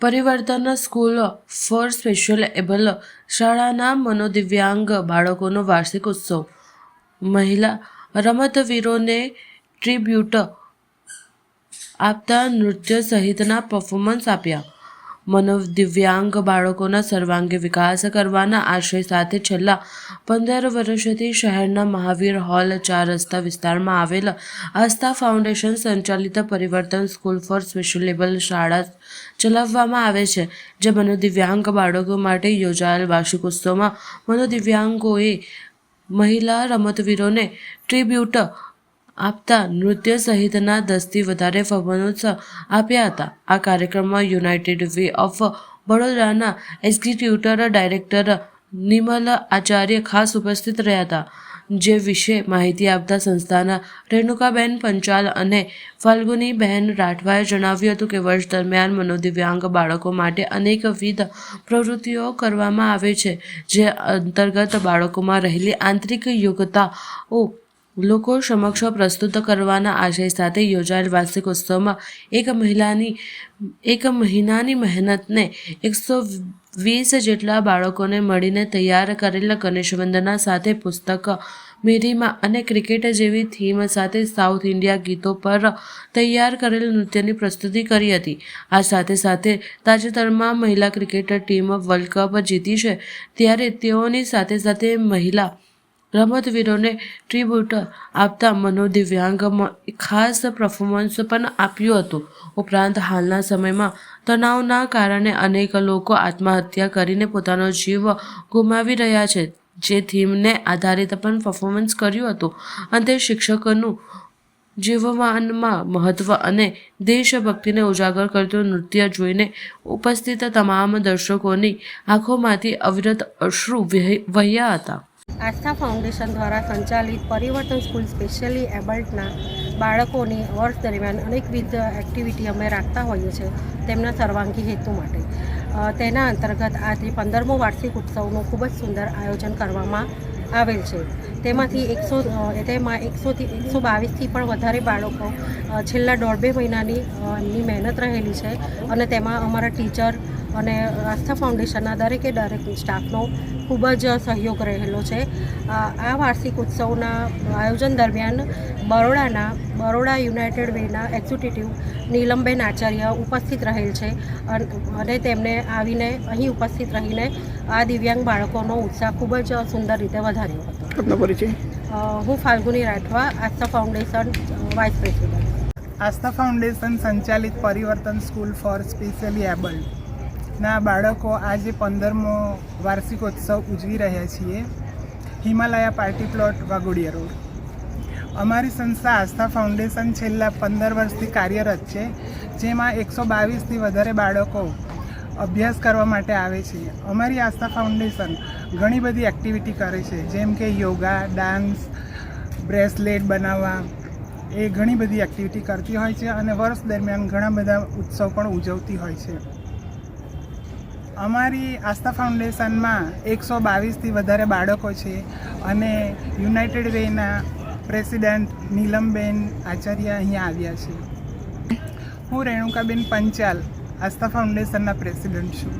પરિવર્તન school four special able શાળાના મનોદિવ્યાંગ બાળકોનો વાર્ષિક ઉત્સવ. મહિલા રમતવીરોને ટ્રીબ્યુટ આપતા નૃત્ય સહિતના પરફોર્મન્સ આપ્યા. મનોદિવ્યાંગ બાળકોના સર્વાંગી વિકાસ કરવાના આશય સાથે છેલ્લા 15 વર્ષથી શહેરના મહાવીર હોલ 4 રસ્તા વિસ્તારમાં આવેલ આસ્થા ફાઉન્ડેશન સંચાલિત પરિવર્તન સ્કૂલ ફોર સ્પેશિયલ એબલ શાળા ચલાવવામાં આવે છે, જે મનોદિવ્યાંગ બાળકો માટે યોજાયેલ વાર્ષિક ઉત્સવમાં મનોદિવ્યાંગોએ મહિલા રમતવીરોને ટ્રીબ્યુટ આપતા નૃત્ય સહિતના 10થી વધારે પરફોર્મન્સ આપ્યા હતા. આ કાર્યક્રમમાં યુનાઇટેડ વે ઓફ બરોડાના એક્ઝિક્યુટિવ ડાયરેક્ટર નિમલ આચાર્ય ખાસ ઉપસ્થિત રહ્યા હતા, જે વિશે માહિતી આપતા સંસ્થાના રેણુકાબેન પંચાલ અને ફાલ્ગુનીબહેન રાઠવાએ જણાવ્યું હતું કે વર્ષ દરમિયાન મનોદિવ્યાંગ બાળકો માટે અનેકવિધ પ્રવૃત્તિઓ કરવામાં આવે છે, જે અંતર્ગત બાળકોમાં રહેલી આંતરિક યોગ્યતાઓ લોકો સમક્ષ પ્રસ્તુત કરવાના આશય સાથે યોજાયેલ વાર્ષિક ઉત્સવમાં એક મહિનાની મહેનતને 120 જેટલા બાળકોને મળીને તૈયાર કરેલ ગણેશ વંદના સાથે પુસ્તક, મેરીમાં અને ક્રિકેટ જેવી થીમ સાથે સાઉથ ઇન્ડિયા ગીતો પર તૈયાર કરેલ નૃત્યની પ્રસ્તુતિ કરી હતી. આ સાથે સાથે તાજેતરમાં મહિલા ક્રિકેટ ટીમ વર્લ્ડ કપ જીતી છે, ત્યારે તેઓની સાથે સાથે મહિલા રમતવીરોને ટ્રીબ્યુટ આપતા મનોદિવ્યાંગ ખાસ પરફોર્મન્સ પણ આપ્યું હતું. ઉપરાંત હાલના સમયમાં તણાવના કારણે અનેક લોકો આત્મહત્યા કરીને પોતાનો જીવ ગુમાવી રહ્યા છે, જે થીમને આધારિત પણ પરફોર્મન્સ કર્યું હતું. અંતે શિક્ષકોનું જીવનમાં મહત્વ અને દેશભક્તિને ઉજાગર કરતું નૃત્ય જોઈને ઉપસ્થિત તમામ દર્શકોની આંખોમાંથી અવિરત અશ્રુ વહ્યા હતા. આસ્થા ફાઉન્ડેશન દ્વારા સંચાલિત પરિવર્તન સ્કૂલ સ્પેશિયલી એબલ્ડના બાળકોની વર્ષ દરમિયાન અનેકવિધ એક્ટિવિટી અમે રાખતા હોઈએ છીએ તેમના સર્વાંગી હેતુ માટે. તેના અંતર્ગત આજે 15મો વાર્ષિક ઉત્સવનું ખૂબ જ સુંદર આયોજન કરવામાં આવેલ છે. તેમાંથી 122થી પણ વધારે બાળકો છેલ્લા 1.5 મહિનાની મહેનત રહેલી છે, અને તેમાં અમારા ટીચર અને આસ્થા ફાઉન્ડેશનના દરેક સ્ટાફનો ખૂબ જ સહયોગ રહેલો છે. આ વાર્ષિક ઉત્સવના આયોજન દરમિયાન બરોડા યુનાઇટેડ વેના એક્ઝિક્યુટિવ નીલમબેન આચાર્ય ઉપસ્થિત રહેલ છે, અને તેમને આવીને અહીં ઉપસ્થિત રહીને આ દિવ્યાંગ બાળકોનો ઉત્સાહ ખૂબ જ સુંદર રીતે વધાર્યો હતો. હું ફાલ્ગુની રાઠવા, આસ્થા ફાઉન્ડેશન વાઇસ પ્રેસિડેન્ટ. આસ્થા ફાઉન્ડેશન સંચાલિત પરિવર્તન સ્કૂલ ફોર સ્પેશિયલી એબલ્ડ ના બાળકો આજે 15મો વાર્ષિકોત્સવ ઉજવી રહ્યા છીએ, Himalaya party plot, Waghodia road. અમારી સંસ્થા આસ્થા ફાઉન્ડેશન છેલ્લા 15 વર્ષથી કાર્યરત છે, જેમાં 122થી વધારે બાળકો અભ્યાસ કરવા માટે આવે છે. અમારી આસ્થા ફાઉન્ડેશન ઘણી બધી એક્ટિવિટી કરે છે, જેમ કે યોગા, ડાન્સ, બ્રેસલેટ બનાવવા, એ ઘણી બધી એક્ટિવિટી કરતી હોય છે, અને વર્ષ દરમિયાન ઘણા બધા ઉત્સવ પણ ઉજવતી હોય છે. અમારી આસ્થા ફાઉન્ડેશનમાં 122થી વધારે બાળકો છે, અને યુનાઇટેડ વેના પ્રેસિડેન્ટ નીલમબેન આચાર્ય અહીંયા આવ્યા છે. હું રેણુકાબેન પંચાલ, આસ્થા ફાઉન્ડેશનના પ્રેસિડેન્ટ છું.